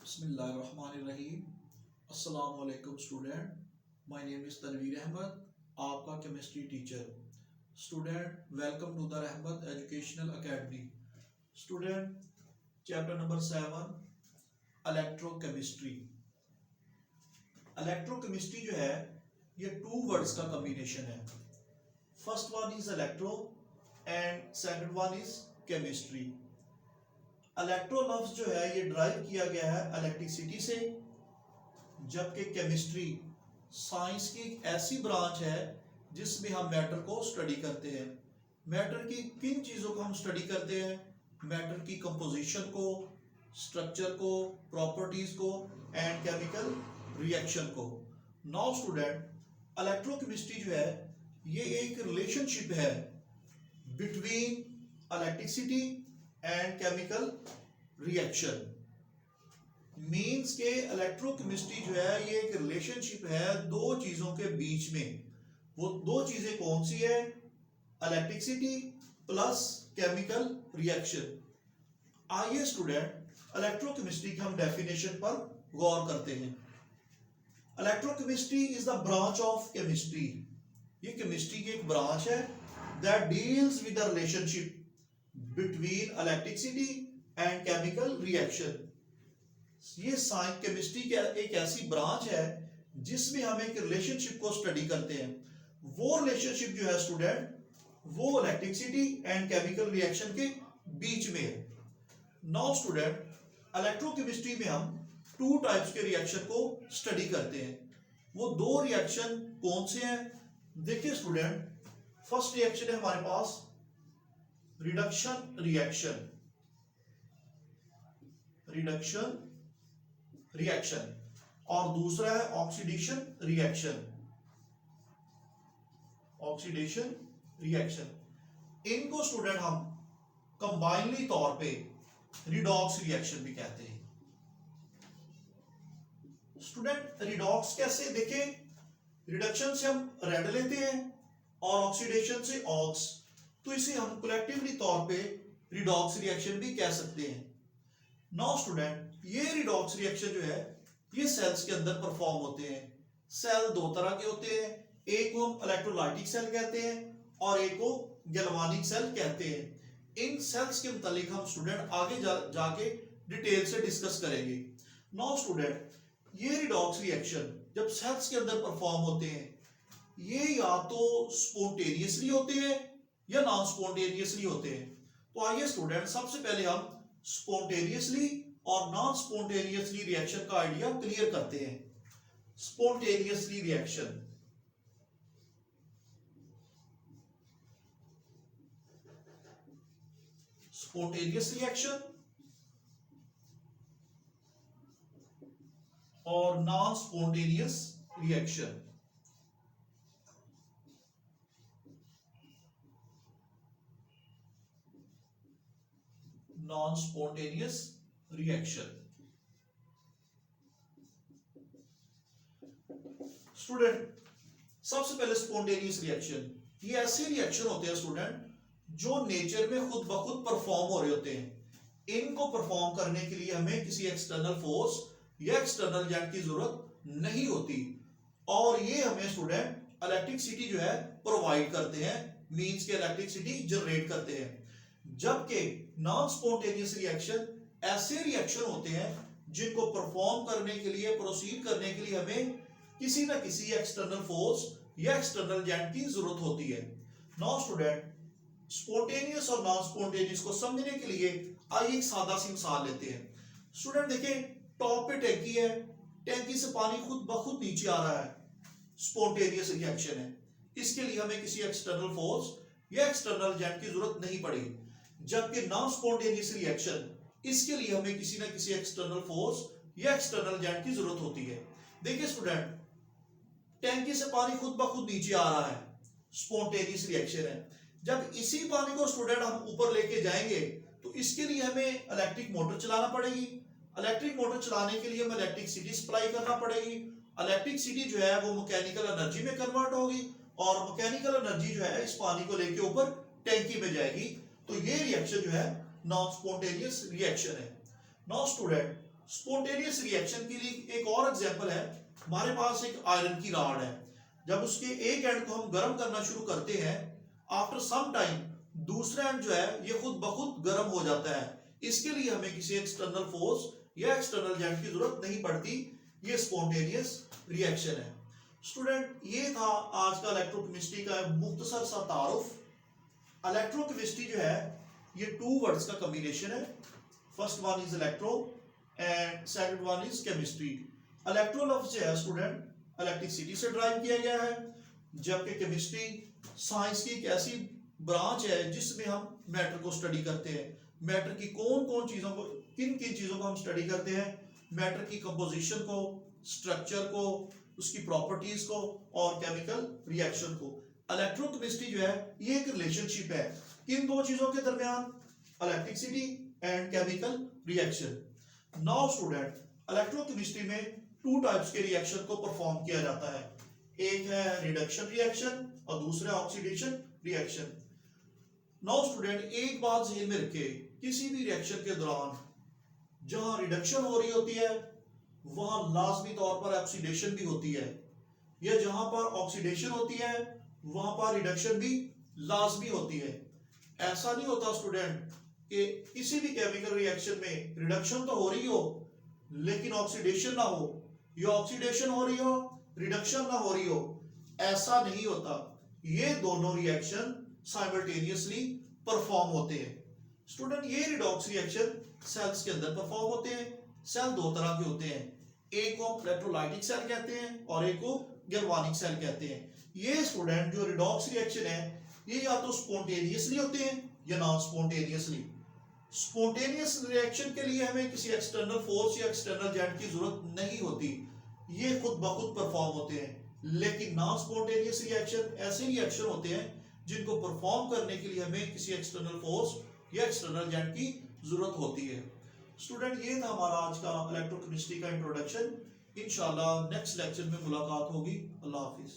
बिस्मिल्लाहिर्रहमानिर्रहीम। अस्सलाम वालेकुम student, my name is Tanveer Ahmed, आपका chemistry teacher. Student, welcome to the Rahmat educational academy. Student, chapter number 7 electrochemistry. Electrochemistry जो है ये टू वर्ड्स का कॉम्बिनेशन है। First one is electro and second one is chemistry. Electro लफ्ज जो है ये ड्राइव किया गया है इलेक्ट्रिसिटी से, जबकि केमिस्ट्री साइंस की एक ऐसी ब्रांच है जिसमें हम मैटर को स्टडी करते हैं। मैटर की किन चीज़ों को हम स्टडी करते हैं? मैटर की कंपोजिशन को, स्ट्रक्चर को, प्रॉपर्टीज को एंड केमिकल रिएक्शन को। नाउ स्टूडेंट, इलेक्ट्रोकेमिस्ट्री जो है ये एक रिलेशनशिप है between electricity and chemical reaction. Means के इलेक्ट्रोकेमिस्ट्री जो है ये एक रिलेशनशिप है दो चीजों के बीच में। वो दो चीजें कौन सी है? Electricity plus chemical reaction. आइए स्टूडेंट इलेक्ट्रोकेमिस्ट्री की हम डेफिनेशन पर गौर करते हैं। Electrochemistry is the branch of chemistry. ये केमिस्ट्री की एक ब्रांच है that deals with the relationship between electricity and chemical reaction. ये साइंस केमिस्ट्री की एक ऐसी ब्रांच है जिसमें हम एक रिलेशनशिप को स्टडी करते हैं। वो रिलेशनशिप जो है स्टूडेंट वो इलेक्ट्रिसिटी एंड केमिकल रिएक्शन के बीच में है। नाउ स्टूडेंट, इलेक्ट्रोकेमिस्ट्री में हम टू टाइप्स के रिएक्शन को स्टडी करते हैं। वो दो रिएक्शन कौन से हैं? देखिए स्टूडेंट, फर्स्ट रिएक्शन है हमारे पास रिडक्शन रिएक्शन। रिडक्शन रिएक्शन और दूसरा है ऑक्सीडेशन रिएक्शन। ऑक्सीडेशन रिएक्शन, इनको स्टूडेंट हम कंबाइनली तौर पे रिडॉक्स रिएक्शन भी कहते हैं। स्टूडेंट, रिडॉक्स कैसे? देखें, रिडक्शन से हम रेड लेते हैं और ऑक्सीडेशन से ऑक्स, तो इसे हम कलेक्टिवली तौर पे रिडॉक्स रिएक्शन भी कह सकते हैं। नाउ स्टूडेंट, ये रिडॉक्स रिएक्शन जो है ये सेल्स के अंदर परफॉर्म होते हैं। सेल दो तरह के होते हैं, एक को हम इलेक्ट्रोलाइटिक सेल कहते हैं और एक को गैल्वानिक सेल कहते हैं। इन सेल्स के मुतालिक हम स्टूडेंट आगे जाके डिटेल से डिस्कस करेंगे। नाउ स्टूडेंट, ये रिडॉक्स रिएक्शन जब सेल्स के अंदर परफॉर्म होते हैं ये या तो स्पॉन्टेनियसली होते हैं या नॉन स्पॉन्टेनियसली होते हैं। तो आइए स्टूडेंट सबसे पहले हम स्पॉन्टेनियसली और नॉन स्पॉन्टेनियसली रिएक्शन का आइडिया क्लियर करते हैं। स्पॉन्टेनियसली रिएक्शन, स्पॉन्टेनियस रिएक्शन और non spontaneous reaction. Non spontaneous reaction. Student, सबसे पहले स्पॉन्टेनियस रिएक्शन, ये ऐसे रिएक्शन होते हैं स्टूडेंट जो नेचर में खुद ब खुद परफॉर्म हो रहे होते हैं। इनको परफॉर्म करने के लिए हमें किसी एक्सटर्नल फोर्स या एक्सटर्नल एजेंट की जरूरत नहीं होती और ये हमें स्टूडेंट इलेक्ट्रिसिटी जो है प्रोवाइड करते हैं, मींस के इलेक्ट्रिसिटी जनरेट करते हैं। जबकि नॉन स्पॉन्टेनियस रिएक्शन ऐसे रिएक्शन होते हैं जिनको परफॉर्म करने के लिए, प्रोसीड करने के लिए हमें किसी ना किसी एक्सटर्नल फोर्स या एक्सटर्नल एजेंट की जरूरत होती है। नाउ स्टूडेंट, स्पॉन्टेनियस और नॉन स्पॉन्टेनियस को समझने के लिए आइए एक सादा सी मिसाल लेते हैं। स्टूडेंट देखें, टॉप पे टैंकी है, टैंकी से पानी खुद ब खुद नीचे आ रहा है, स्पॉन्टेनियस रिएक्शन है। इसके लिए हमें किसी एक्सटर्नल फोर्स या एक्सटर्नल एजेंट की जरूरत नहीं पड़ेगी। जबकि नॉन स्पॉन्टेनियस रिएक्शन, इसके लिए हमें किसी ना किसी एक्सटर्नल फोर्स या एक्सटर्नल एजेंट की जरूरत होती है। देखिए स्टूडेंट, टैंकी से पानी खुद ब खुद नीचे आ रहा है, स्पॉन्टेनियस रिएक्शन है। जब इसी पानी को स्टूडेंट हम ऊपर लेके जाएंगे तो इसके लिए हमें इलेक्ट्रिक मोटर चलाना पड़ेगी। इलेक्ट्रिक मोटर चलाने के लिए हमें इलेक्ट्रिसिटी सप्लाई करना पड़ेगी। इलेक्ट्रिसिटी जो है वो मैकेनिकल एनर्जी में कन्वर्ट होगी और मैकेनिकल एनर्जी जो है इस पानी को लेके ऊपर टैंकी में जाएगी। तो ये रिएक्शन जो है नॉन स्पॉन्टेनियस रिएक्शन है। नाउ स्टूडेंट, स्पॉन्टेनियस रिएक्शन के लिए एक और एग्जांपल है, हमारे पास एक आयरन की रॉड है, जब उसके एक एंड को हम गर्म करना शुरू करते हैं, आफ्टर सम टाइम दूसरा एंड जो है ये खुद ब खुद गर्म हो जाता है। इसके लिए हमें किसी एक्सटर्नल फोर्स या एक्सटर्नल एजेंट की जरूरत नहीं पड़ती, ये स्पॉन्टेनियस रिएक्शन है। स्टूडेंट ये था आज का इलेक्ट्रोकेमिस्ट्री का मुख्तसर सा तारुफ। इलेक्ट्रोकेमिस्ट्री जो है ये टू वर्ड्स का कॉम्बिनेशन है, first one is electro and second one is chemistry. Electro लफ्ज जो है स्टूडेंट इलेक्ट्रिसिटी से ड्राइव किया गया है, जबकि केमिस्ट्री साइंस की एक ऐसी ब्रांच है जिसमें हम मैटर को स्टडी करते हैं। मैटर की कौन कौन चीजों को, किन किन चीजों को हम स्टडी करते हैं, मैटर की कंपोजिशन को, स्ट्रक्चर को, उसकी प्रॉपर्टीज को और केमिकल रिएक्शन को। इलेक्ट्रोकेमिस्ट्री जो है ये एक रिलेशनशिप है किन दो चीजों के दरमियान, electricity and chemical reaction. Now student electrochemistry में टू टाइप्स के रिएक्शन को परफॉर्म किया जाता है, एक है रिडक्शन रिएक्शन और दूसरा ऑक्सीडेशन रिएक्शन। नाउ स्टूडेंट एक बात ध्यान में रखिए, किसी भी रिएक्शन के दौरान जहां रिडक्शन हो रही होती है वहां लाजमी तौर पर ऑक्सीडेशन भी होती है, या जहां पर ऑक्सीडेशन होती है वहां पर रिडक्शन भी लाजमी होती है। ऐसा नहीं होता स्टूडेंट कि किसी भी केमिकल रिएक्शन में रिडक्शन तो हो रही हो लेकिन ऑक्सीडेशन ना हो, या ऑक्सीडेशन हो रही हो रिडक्शन ना हो रही हो, ऐसा नहीं होता। ये दोनों रिएक्शन साइमल्टेनियसली परफॉर्म होते हैं। स्टूडेंट ये रिडॉक्स रिएक्शन सेल्स के अंदर परफॉर्म होते हैं। सेल दो तरह के होते हैं, एक को इलेक्ट्रोलाइटिक सेल कहते हैं और एक को गैल्वानिक सेल कहते हैं। ये स्टूडेंट जो रिडॉक्स रिएक्शन है ये या तो स्पॉन्टेनियसली होते हैं या नॉन स्पॉन्टेनियसली। स्पॉन्टेनियस रिएक्शन के लिए हमें किसी एक्सटर्नल फोर्स या एक्सटर्नल एजेंट की जरूरत नहीं होती, ये खुद ब खुद परफॉर्म होते हैं। लेकिन नॉन स्पॉन्टेनियस रिएक्शन ऐसे रिएक्शन होते हैं जिनको परफॉर्म करने के लिए हमें किसी एक्सटर्नल फोर्स या एक्सटर्नल एजेंट की जरूरत होती है। स्टूडेंट ये था हमारा आज का इलेक्ट्रोकेमिस्ट्री का इंट्रोडक्शन। इंशाल्लाह नेक्स्ट लेक्चर में मुलाकात होगी। अल्लाह हाफिज।